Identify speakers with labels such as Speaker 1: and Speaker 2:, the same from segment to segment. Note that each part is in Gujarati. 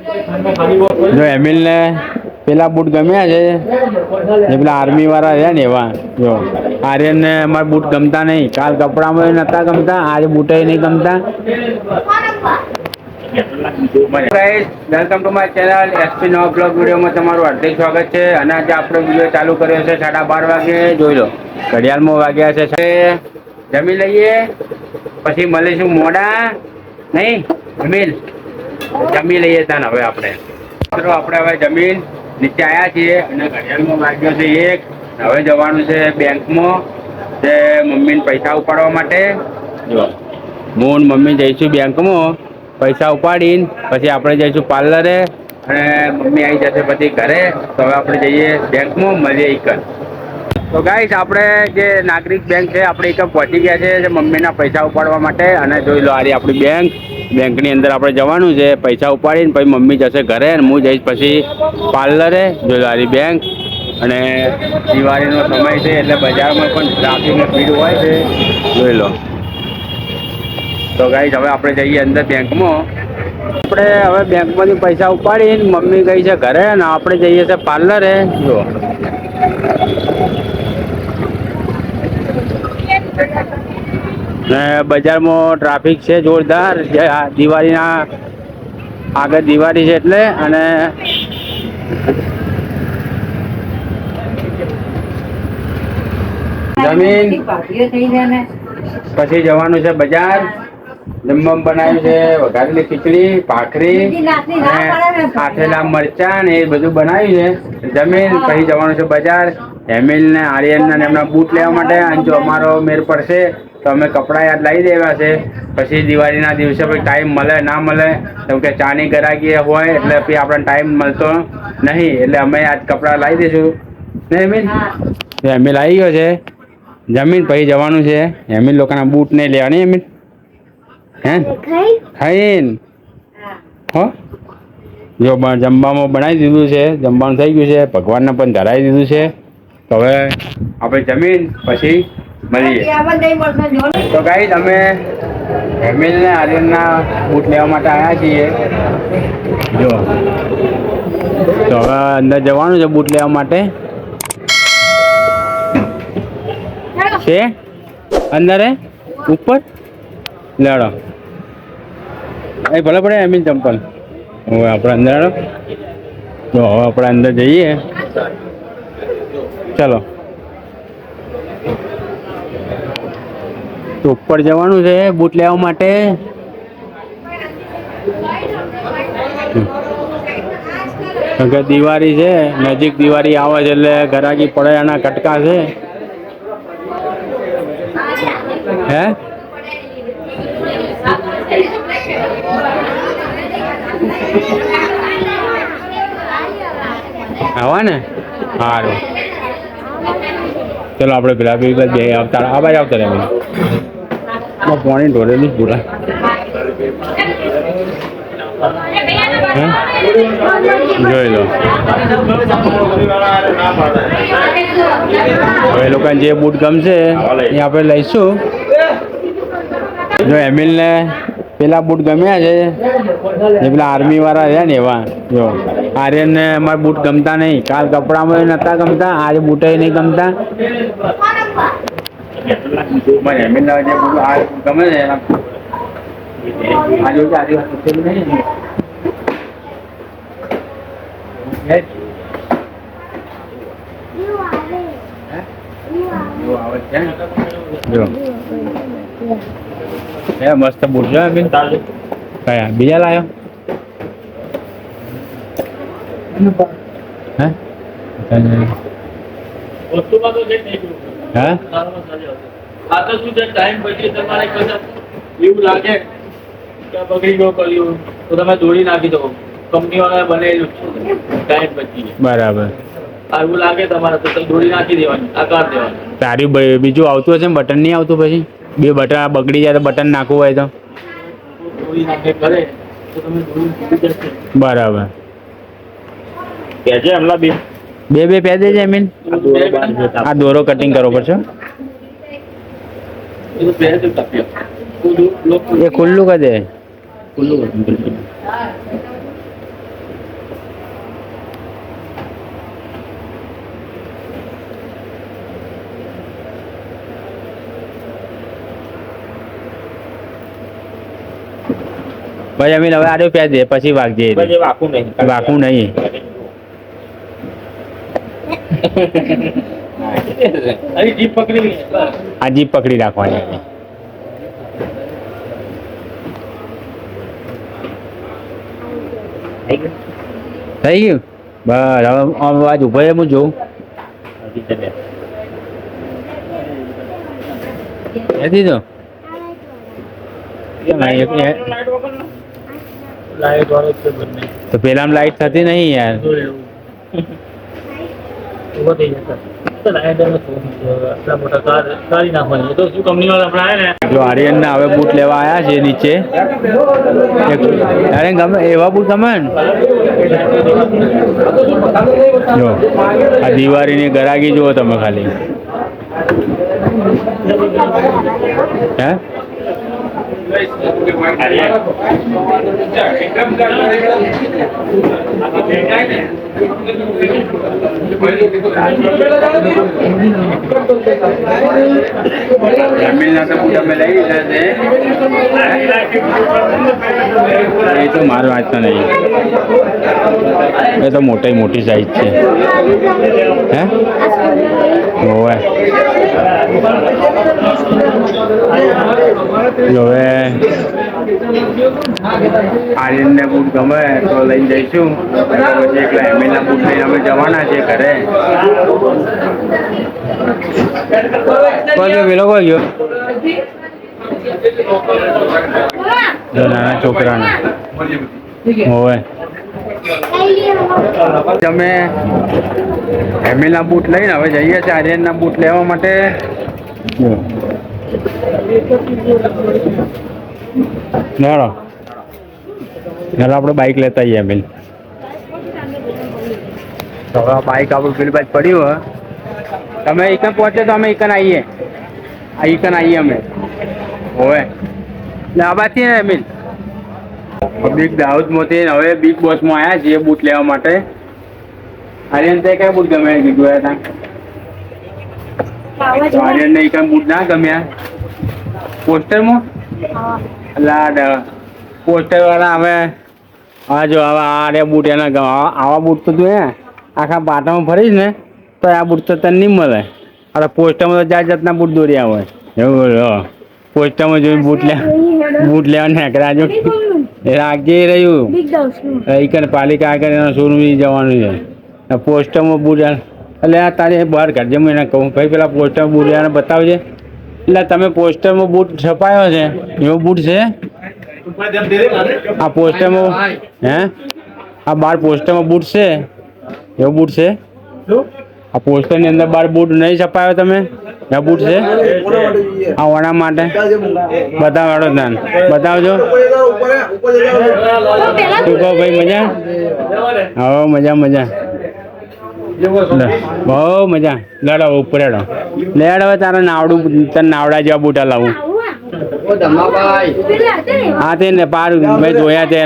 Speaker 1: જો એમિલ ને પેલા બૂટ ગમ્યા છે, જે પેલા આર્મી વાળા રહ્યા ને એવા. જો આર્યન ને અમારા બૂટ ગમતા નહીં. કાલ કપડામાં નતા ગમતા, આજે બૂટ નહીં ગમતા. Welcome to my channel SP નવા બ્લોગ વિડીયોમાં તમારું હાર્દિક સ્વાગત છે. અને આજે આપણો વિડીયો ચાલુ કર્યો છે 12:30 વાગે. જોઈ લો ઘડિયાળમાં વાગ્યા છે. જમી લઈએ પછી મળીશું મોડા નહીં જમીન જમી લઈએ તાન. હવે આપણે હવે જમીન નીચે આવ્યા છીએ અને ઘડિયાળમાં વાગ્યો છે 1. હવે જવાનું છે બેંકમાં તે મમ્મીને પૈસા ઉપાડવા માટે. જો હું ને મમ્મી જઈશું બેંકમાં પૈસા ઉપાડીને પછી આપણે જઈશું પાર્લરે અને મમ્મી આવી જશે પછી ઘરે. તો હવે આપણે જઈએ બેંકમાં, મળીએ એક. તો ગાઈસ આપણે જે નાગરિક બેંક છે આપણે એક પહોંચી ગયા છે મમ્મીના પૈસા ઉપાડવા માટે. અને જોઈ લો આ આપણી બેંકની અંદર આપણે જવાનું છે પૈસા ઉપાડીને પછી મમ્મી જશે ઘરે અને હું જઈશ પછી પાર્લરે. જોઈ લો આ બેંક. અને દિવાળીનો સમય છે એટલે બજારમાં પણ ટ્રાફિકની ભીડ હોય છે. જોઈ લો. તો ગાઈસ હવે આપણે જઈએ અંદર બેંકમાં. આપણે હવે બેંકમાંથી પૈસા ઉપાડીને મમ્મી ગઈ છે ઘરે અને આપણે જઈએ છીએ પાર્લરે. જો ને બજારમાં ટ્રાફિક છે જોરદાર. દિવાળીના આગળ દિવાળી છે એટલે. અને જમીન પછી જવાનું છે બજાર. જમવામાં બનાવ્યું છે વઘારેલી ખીચડી, ભાખરી, આથેલા મરચાં ને એ બધું બનાવ્યું છે. જમીન પછી જવાનું છે બજાર એમિલ ને આર્યન ને એમના બૂટ લેવા માટે. અને જો અમારો મેર પડશે તો અમે કપડાં યાદ લાવી દેવા છે. પછી દિવાળીના દિવસે પછી ટાઈમ મળે ના મળે કેમ કે ચાની ગરાગી હોય એટલે પછી આપણને ટાઈમ મળતો નહીં. એટલે અમે આજ કપડાં લાવી દઈશું ને એમિલ. એમિલ આવી ગયો છે. જમીન પછી જવાનું છે એમિલ લોકોના બૂટ નહીં લેવાની. એમિલ હે ખાઈને હો. જો જમવામાં બનાવી દીધું છે, જમવાનું થઈ ગયું છે, ભગવાનને પણ ધરાવી દીધું છે. તો હવે આપણે જમીન પછી મળીએ. તો ગાઈસ અમે એમિલ ને આર્યનના બૂટ લેવા માટે આવ્યા છીએ. જો તો હવે અંદર જવાનું છે બૂટ લેવા માટે. છે અંદર ઉપર લેડો એ ભલે પડે એમિલ ચંપલ. હવે આપણે અંદર તો હવે આપણે અંદર જઈએ. ચાલો તો ઉપર જવાનું છે બૂટ લેવા માટે. દિવાળી છે નજીક, દિવાળી આવે છે એટલે ઘરાકી પડે એના કટકા છે. હે આવા ને સારું. ચલો આપણે પેલા બે આવતા આ બાજુ આવતા રહે. પાણી ઢોળેલું જ પૂરા. જોઈ લો હવે લોકોને જે બૂટ ગમશે એ આપણે લઈશું. જો એમિલ ને પેલા બૂટ ગમ્યા છે, જે પેલા આર્મી વાળા રહ્યા ને એવા. જો આર્યન ને અમારા બૂટ ગમતા નહીં. કાલ કપડામાં નતા ગમતા, આજે બૂટ નહીં ગમતા. એમિલ ના જે બૂટ ગમે છે આજે મસ્ત બૂટ છે. કયા બીજા લાયો? હે
Speaker 2: ટાઈમ પછી તમારે કદાચ એવું લાગે કે બગડી ગયો કર્યું તો તમે દોડી નાખી દો. કંપની વાળા બનેલું ટાઈમ પછી
Speaker 1: બરાબર.
Speaker 2: એવું લાગે તમારે તો દોડી નાખી દેવાની, આકાર દેવાની.
Speaker 1: તારી બીજું આવતું હશે ને બટન નહીં આવતું? પછી બે બટન બગડી જાય તો બટન નાખવું હોય તો
Speaker 2: દોડી નાખે કરે તો તમે દોડી જશે.
Speaker 1: બરાબર.
Speaker 2: કેજે હમણાં
Speaker 1: બે પહેરી દેજે. આઈ મીન આ દોરો કટિંગ કરવો પડશે. એ ખુલ્લું કરી દે. પછી અમે હવે આડો પ્યાજ દે પછી વાગજે
Speaker 2: પછી વાકું નહીં.
Speaker 1: વાકું નહીં.
Speaker 2: અરે જીભ પકડી લઈએ. બસ.
Speaker 1: આ જીભ પકડી રાખવાની.
Speaker 2: થઈ ગયું?
Speaker 1: થઈ ગયું બસ હવે અવાજ ઉભો છે હું જોઉં
Speaker 2: હજી તો બે.
Speaker 1: એ દીધો
Speaker 2: લાઈટ વાળો જ છે બંને.
Speaker 1: તો પેલામાં લાઈટ થતી નહીં યાર.
Speaker 2: જો એવું. ઊભો થઈ જતા. તો લાઈટ એનો શું છે? આટલા મોટા કાઢી નાખવાની. એ તો શું કંપનીવાળા હમણાં આવ્યા ને.
Speaker 1: જો આર્યન ના હવે બૂટ લેવા આવ્યા છે નીચે. અરે ગમે એવા બૂટ ગમે ને. જો આ દિવાળીની ગરાગી જુઓ તમે ખાલી. હે એ તો મારું વાંચતા નહીં. એ તો મોટી સાઈઝ છે. હે હોવે હવે આર્યનને બૂટ ગમે તો લઈને જઈશું. પછી એકલા એમએલના બૂટ લઈને અમે જવાના છે ઘરે. પેલો કોઈ ગયો નાના છોકરાને હોવે. તમે એમએલના બૂટ લઈને હવે જઈએ છીએ આર્યનના બૂટ લેવા માટે. ચાલો આપણે બાઇક લેતા આવીએ એમએલ. હવે બાઇક આપણું પેલી બાજુ પડ્યું હોય. તમે એકન પહોંચે તો અમે એકન આવીએ. એકન આવીએ અમે હોવે એટલે આ બાદ ને એમએલ બિગ દાઉદમાંથી હવે બિગ બોસમાં આવ્યા છીએ બૂટ લેવા માટે. આર્યન તે કયા બૂટ ગમે કીધું હતા. આર્યનને એક બૂટ ના ગમ્યા પોસ્ટરમાં. પોસ્ટર વાળા હવે હા જો હવે આ બૂટ એના આવા બૂટ તો તું આખા પાટામાં ફરીશ ને તો આ બૂટ તો તને નહીં મળે. અરે પોસ્ટરમાં તો જાતના બૂટ દોર્યા હોય એવું. પોસ્ટરમાં જોઈને બૂટ લેવા નેકરા જો એ રાખજે રહ્યું. એકન પાલિકા આગળ એના શોરૂમ જવાનું છે. પોસ્ટરમાં બૂટ એટલે આ તારે બહાર કાઢજે. હું એને કહું ભાઈ પેલા પોસ્ટરમાં બૂટ એને બતાવજે. એટલે તમે પોસ્ટરમાં બૂટ છપાયો છે એવો બૂટ છે આ પોસ્ટરમાં? હે આ બાર પોસ્ટરમાં બૂટ છે એવો બૂટ છે? આ પોસ્ટરની અંદર બાર બૂટ નહીં છપાયો તમે? આ બૂટ છે આ વણા માટે? બતાવો દાન બતાવજો. શું કહો ભાઈ મજા? હા મજા બહુ મજા. લડો ઉપર હેડો લેડ. હવે તારે નાવડું તને નાવડા જેવા બૂટા લાવું. હા તે ને પાર ભાઈ જોયા તે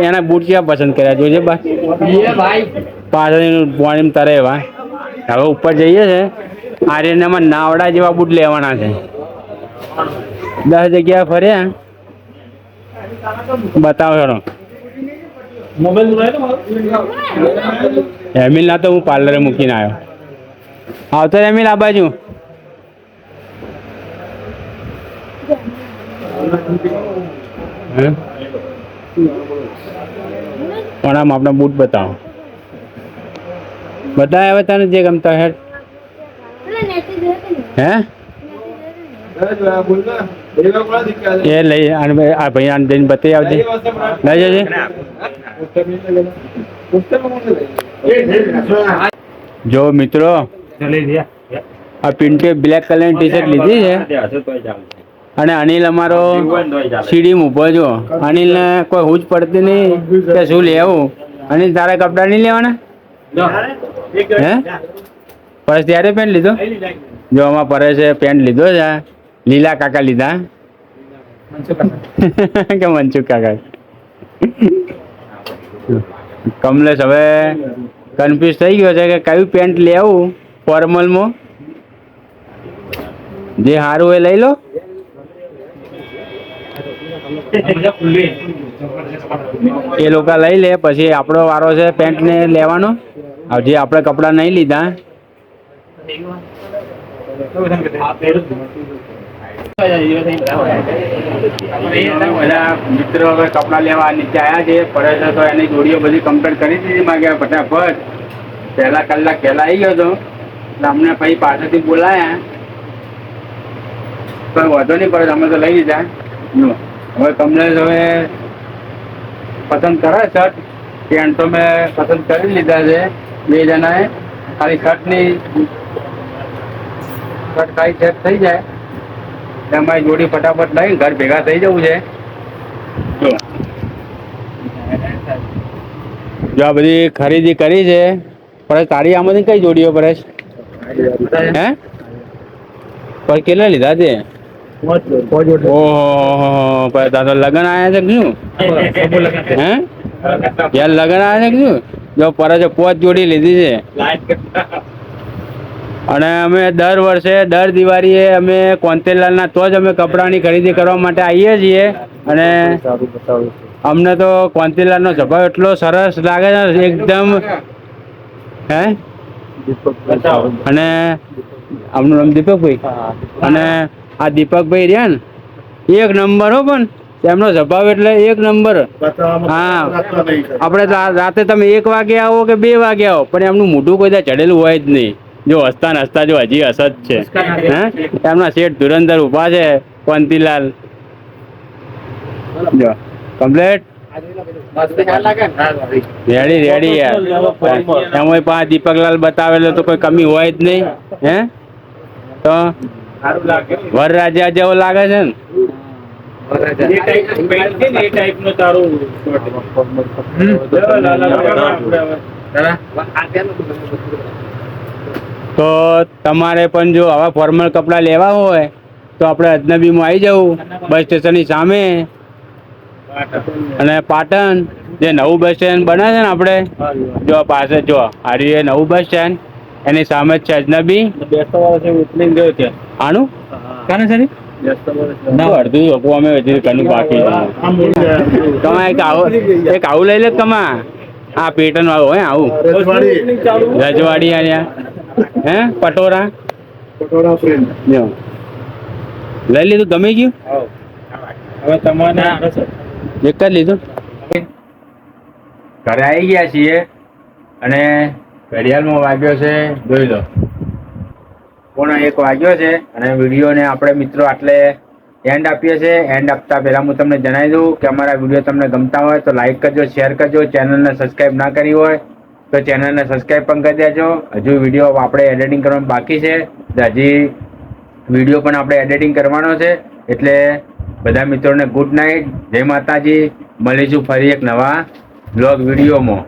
Speaker 1: એના બૂટ કેવા પસંદ કર્યા જોજે પાછળ પાણી તરે એવા. હવે ઉપર જઈએ છે આર્યનમાં નાવડા જેવા બૂટ લેવાના છે. 10 જગ્યા ફર્યા. બતાવો હેડો. એમિલ ના તો હું પાર્લરે મૂકીને આવ્યો. આવતો એમિલ આ બાજુ. પણ આમ આપણા બૂટ બતાવો. બતાવે હવે તને જે ગમતા હેડ. હે એ લઈ આ ભાઈ આને જઈને બતાવી આવજે. લઈ જજે. જો મિત્રો આ પિન્ટે બ્લેક કલરની ટી શર્ટ લીધી છે અને અનિલ અમારો સીડી ઊભો જો. અનિલને કોઈ હુજ પડતી નહીં કે શું લેવું. અનિલ તારા કપડા નહીં લેવાના? હે પરેશ ત્યારે પેન્ટ લીધો? જો આમાં પરેશે પેન્ટ લીધો છે. લીલા કાકા લીધા કે મનસુખ કાકા? કમલેશ હવે કન્ફ્યુઝ થઈ ગયો છે કે કયું પેન્ટ લેવું ફોર્મલમાં. જે સારું એ લઈ લો. એ લોકો લઈ લે, પછી આપણો વારો છે પેન્ટ ને લેવાનો. હજી આપણે કપડાં નહીં લીધા. બધા મિત્રો હવે કપડાં લેવા નીચે આવ્યા છે. પરેશ તો એની જોડીઓ બધી કમ્પ્લીટ કરી દીધી માગ્યા ફટાફટ. પહેલા કલાક પહેલા આવી ગયો હતો એટલે અમને પછી પાછળથી બોલાયા. કોઈ વાંધો નહીં પડે, અમે તો લઈ લીધા. હવે તમને હવે પસંદ કરે શર્ટ પેન્ટ તો મેં પસંદ કરી લીધા છે બે જણાએ. ખાલી શર્ટની શર્ટ ખાલી સેટ થઈ જાય એટલે અમારી જોડી ફટાફટ લઈને ઘર ભેગા થઈ જવું છે. જો આ બધી ખરીદી કરી છે. પરેશ તારી આમાંથી કઈ જોડીઓ પરેશ? હે પર કેટલા લીધા છે? ઓહો તાર તો લગન આવ્યા છે કે શું? હે યાર લગન આવ્યા છે કે શું? જો પરેશે 5 જોડી લીધી છે. અને અમે દર વર્ષે દર દિવાળીએ અમે કોંતેલાલના તો જ અમે કપડાની ખરીદી કરવા માટે આવીએ છીએ. અને અમને તો કોંતીલાલનો સ્વભાવ એટલો સરસ લાગે છે એકદમ. હે અને આમનું નામ દીપકભાઈ. અને આ દીપકભાઈ રહ્યા ને એક નંબર હો, પણ એમનો સ્વભાવ એટલે એક નંબર. હા આપણે રાતે તમે 1 વાગે આવો કે 2 વાગે આવો પણ એમનું મોઢું કોઈ ચડેલું હોય જ નહીં. જો હસતા ને હસતા જો હજી હસત છે. હે એમના શેઠ ધુરંધર ઉભા છે કોંતીલાલ. જો કમ્પ્લેટ રેડી રેડી યાર. એમાં 5 દીપકલાલ બતાવેલો તો કોઈ કમી હોય જ નહીં. હે તો વરરાજા જેવો લાગે છે ને. તો તમારે પણ જો આવા ફોર્મલ કપડાં લેવા હોય તો આપણે અજનબીમાં આવી જવું બસ સ્ટેશનની સામે. અને પાટણ જે નવું બસ સ્ટેન્ડ બને છે ને આપણે જો પાસે જો હારી નવું બસ સ્ટેન્ડ એની સામે જ છે અજનબી. આનું કાને છે અડધું લોકો અમે કનું બાકી તમે એક આવું લઈ લે કમા. આ પેટર્ન વાળું હોય આવું રજવાડી અહીંયા. હે પટોરા લઈ લીધું? ગમી ગયું? હવે તમારે એક જ લીધું. ઘરે આવી ગયા છીએ અને ઘડિયાળમાં વાગ્યો છે જોઈ લો 1:15 વાગ્યો છે. અને વિડીયોને આપણે મિત્રો આટલે એન્ડ આપીએ છીએ. એન્ડ આપતા પહેલાં હું તમને જણાવી દઉં કે અમારા વિડીયો તમને ગમતા હોય તો લાઈક કરજો, શેર કરજો. ચેનલને સબસ્ક્રાઈબ ના કરી હોય તો ચેનલને સબસ્ક્રાઈબ પણ કરી દેજો. હજુ વિડીયો આપણે એડિટિંગ કરવાનું બાકી છે. હજી વિડીયો પણ આપણે એડિટિંગ કરવાનો છે. એટલે બધા મિત્રોને ગુડ નાઇટ, જય માતાજી. મળીશું ફરી એક નવા બ્લોગ વિડીયોમાં.